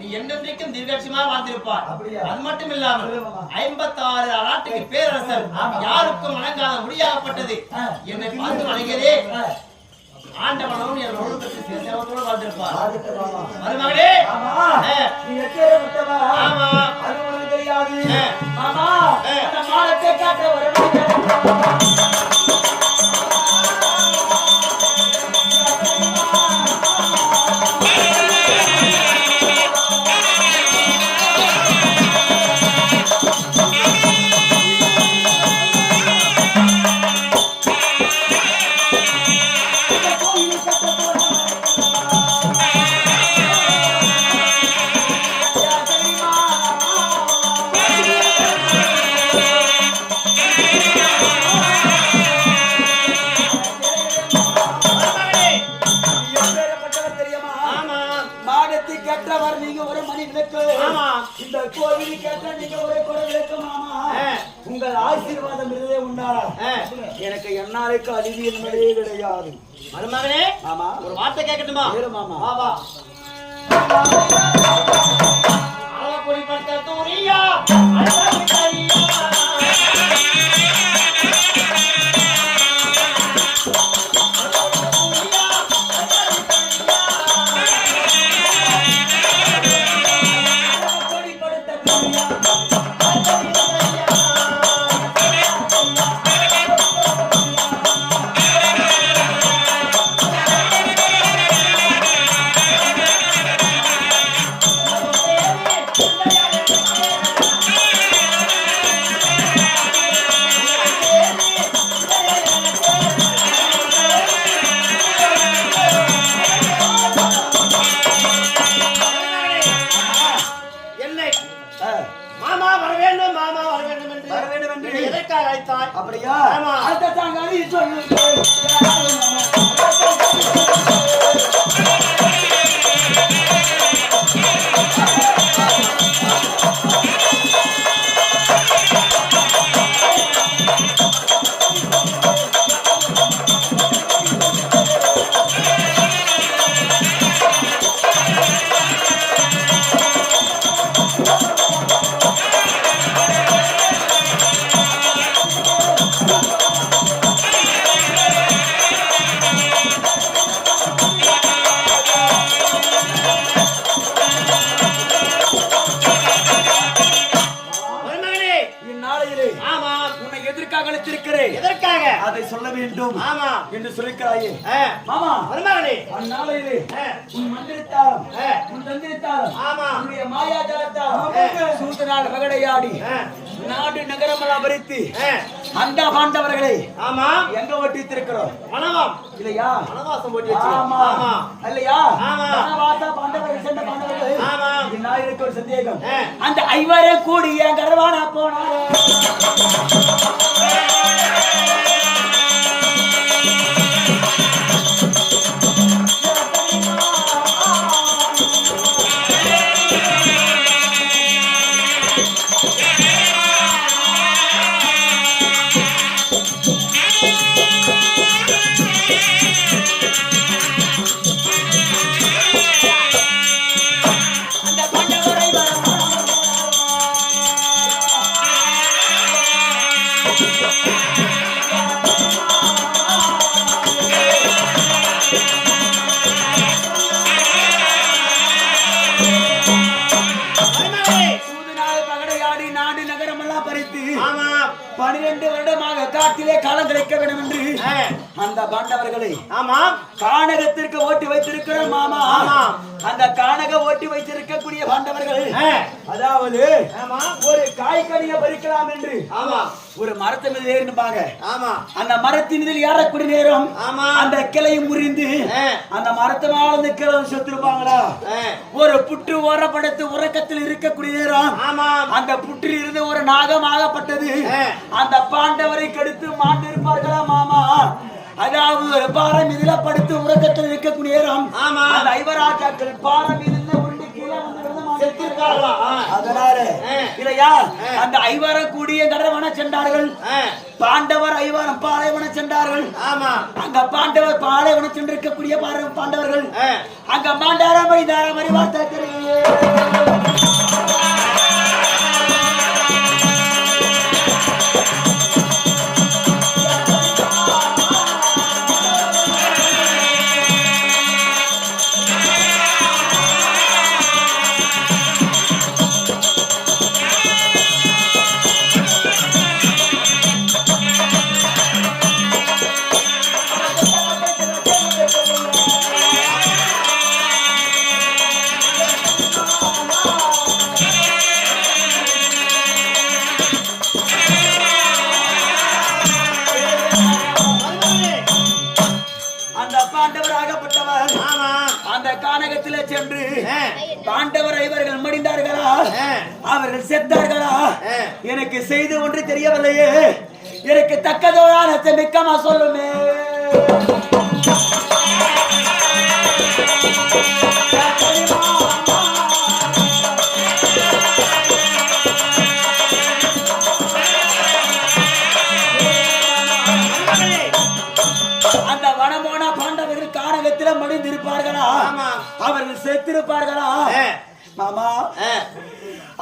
நீ என்னென்றைக்கும் தீர்க்கட்சியமா வாழ்ந்திருப்பார். அது மட்டும் இல்லாமல் 56 நாட்டுக்கு பேரரசர் யாருக்கும் வணங்காத முடியாகப்பட்டது. என்னை பார்த்து வணங்கியதே ஆண்டவனும் என் ஒழுக்கத்தை சேவத்தோடு வாழ்ந்திருப்பார். மருமகளே, ஆமா அது உனக்கு தெரியாது. ஆமா அந்த மாலத்தை காட்ட வரணும். இந்த கோவில் கேட்ட நீங்க ஒரே குரல் மாமா. உங்கள் ஆசீர்வாதம் இருந்தே உண்டால் எனக்கு என்னாலைக்கு அழிவு என்பதே கிடையாது. மருமகனே, ஆமா ஒரு வார்த்தை கேட்கட்டுமா? மாமா வா குடிப்பட்ட தூரியா அப்படியா? அடுத்த தாங்காது சொல்லு. அதை சொல்ல வேண்டும் என்று சொல்லிக்கிறாயே மாமா. மருமகனே, அந்நாளையிலே உன் மந்திரத்தாலும் உன் தந்திரத்தாலும் உன்னுடைய மாயாஜாலத்தாலும் சூதனால் வகடையாடி நாடு நகரமெல்லாம் பறித்து அந்த பாண்டவர்களை எங்க ஓட்டித்திருக்கிறோம்? வனவாம் இல்லையா? வனவாசம் ஓட்டி வச்சு. ஆமா இல்லையா? வனவாச பாண்டவர்கள் சென்ற பாண்டவர்கள். இந்நாளுக்கு ஒரு சந்தேகம், அந்த ஐவரே கூடி என் கரவானா போனாரு. பறித்து 12 வருடமாக காட்டிலே காலம் கிடைக்க வேண்டும் என்று அந்த பாண்டவர்களை கானகத்திற்கு ஓட்டி வைத்திருக்கிறோம் மாமா. அந்த கானக ஓட்டி வைத்திருக்கக்கூடிய பாண்டவர்கள் அதாவது ஒரு காய்கனியை பறிக்கலாம் என்று ஒரு மரத்து மீது ஏறிப்பாங்க. அந்த மரத்தின் மீது ஏறக்கூடிய நேரம் அந்த கிளையை முறிந்து அந்த மரத்து மேல கிளை செத்துருப்பாங்களா? ஒரு புற்று ஓரப்படத்து உறக்கத்தில் இருக்கக்கூடிய நேரம் அந்த புற்றில் இருந்து ஒரு நாகமாகப்பட்டது அந்த பாண்டவரை கெடுத்து மாண்டிருப்பார்களா மாமா? அதாவது ஒரு பாறை மீதுல படுத்து உறக்கத்தில் இருக்கக்கூடிய நேரம் அந்த ஐவராஜாக்கள் பாறை மீது உருண்டு கீழே வந்து செத்திருப்பார்களா? அதனால இல்லையா அந்த ஐவரம் கூடிய கடவன சென்றார்கள். பாண்டவர் ஐவரம் பாலைவன சென்றார்கள். ஆமா, அங்க பாண்டவர் பாலைவன சென்றிருக்கக்கூடிய பாண்டவர்கள் அங்க மாண்டார மைதார மாதிரி வார்த்தை சென்று பாண்டவர் ஐவர்கள் மடிந்தார்களா அவர்கள் செத்தார்களா எனக்கு செய்து ஒன்று தெரியவில்லையே. எனக்கு தக்கதோரான மிக்கமா சொல்லுமே. அந்த வனமோன பாண்டவர்கள் கானகத்தில் மடிந்திருப்பார்களா அவர்கள் செத்திருப்பார்களா? மாமா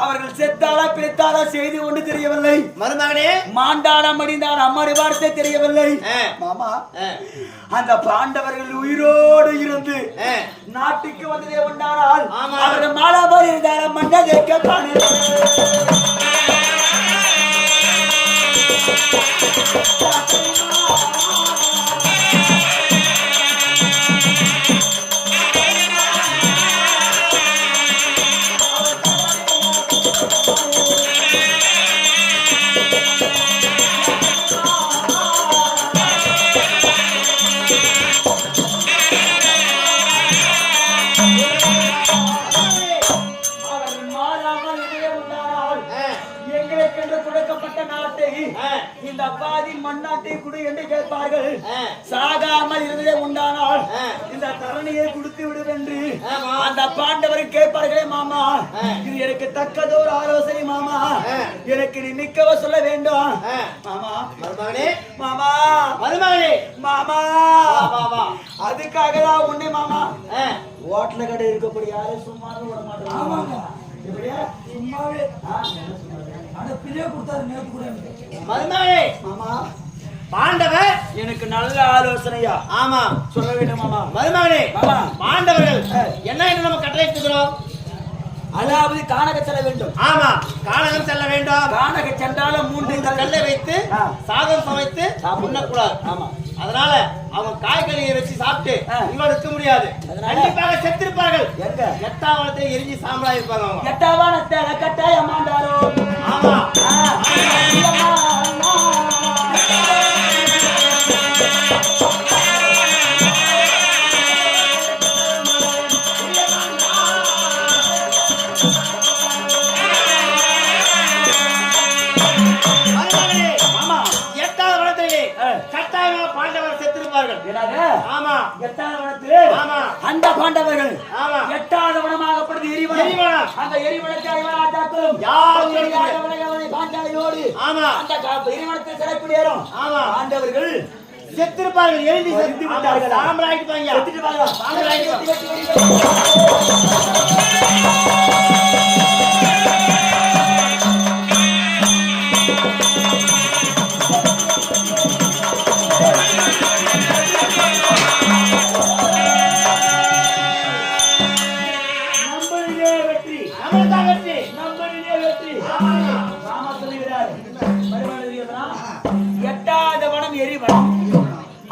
அவர்கள் செத்தாலா பிரித்தாலா செய்தி ஒன்று தெரியவில்லை. மருமகனே மாண்டானா மடிந்தானா அம்மாடி வார்த்தை தெரியவில்லை. மாமா அந்த பாண்டவர்கள் உயிரோடு இருந்து நாட்டுக்கு வந்ததே உண்டானால் அவர்கள் மாலாபாரி இருந்தார மண்டதை கேட்பானே. இந்த பாதி மண்ணாட்டை குடு என்று கேட்பார்கள். சாகாமல் இருந்ததே உண்டானால் இந்த தரணியை கொடுத்து விடுவென்று அந்த பாண்டவரை கேட்பார்களே. மாமா இது எனக்கு தக்கதோர் ஆலோசனை. மாமா எனக்கு நீ நிக்கவ சொல்ல வேண்டும். மாமா மருமகனே மாமா மருமகனே மாமா அதுக்காக தான் உன்னை மாமா ஹோட்டல கடை இருக்கக்கூடிய யாரும் சும்மா விட மாட்டாங்க. சும்மாவே பாண்டவர் எனக்கு நல்ல ஆலோசனையா. ஆமா சொல்ல வேண்டும் மாமா. மருமகனே பாண்டவர்கள் என்ன என்று நம்ம கட்டளையிட்டுகிறோம். அதாவது கானக செல்ல வேண்டும். ஆமா கானகம் செல்ல வேண்டும். கானக சென்றாலும் 3 கல்லை வைத்து சாதம் சமைத்து உண்ணக்கூடாது. ஆமா அதனால அவங்க காய்கறியை வச்சு சாப்பிட்டு உங்களோட இருக்க முடியாது. கண்டிப்பாக செத்திருப்பார்கள். எட்டாவனத்தை எரிஞ்சு சாம்பலா இருப்பாங்க. அவங்க எட்டாவனத்தை கட்டாயம் மாண்டாரோ. ஆமா அந்த பாண்டவர்கள் 8வது வனமாகப்படுது எரிவனம். அந்த எரிவனத்தை பாண்டாளியோடு அந்த எரிவனத்தை சிறைக்குடியேறும் பாண்டவர்கள் செத்திருப்பார்கள். எழுதி செத்து விட்டார்கள். சாம்பலாயிட்டு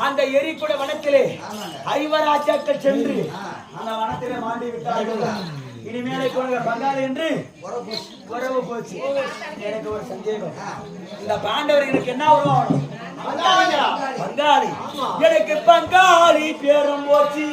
அந்த எரிக்குட வனத்திலே ஐவராஜாக்கள் சென்று அந்த வனத்திலே மாண்டி விட்டார்கள். இனிமேலை கொள்க பங்காளி என்று உறவு போச்சு. எனக்கு ஒரு சந்தேகம். இந்த பாண்டவர்களுக்கு என்ன உருவாகணும்? பங்காளி. எனக்கு பங்காளி பேரும் போச்சு.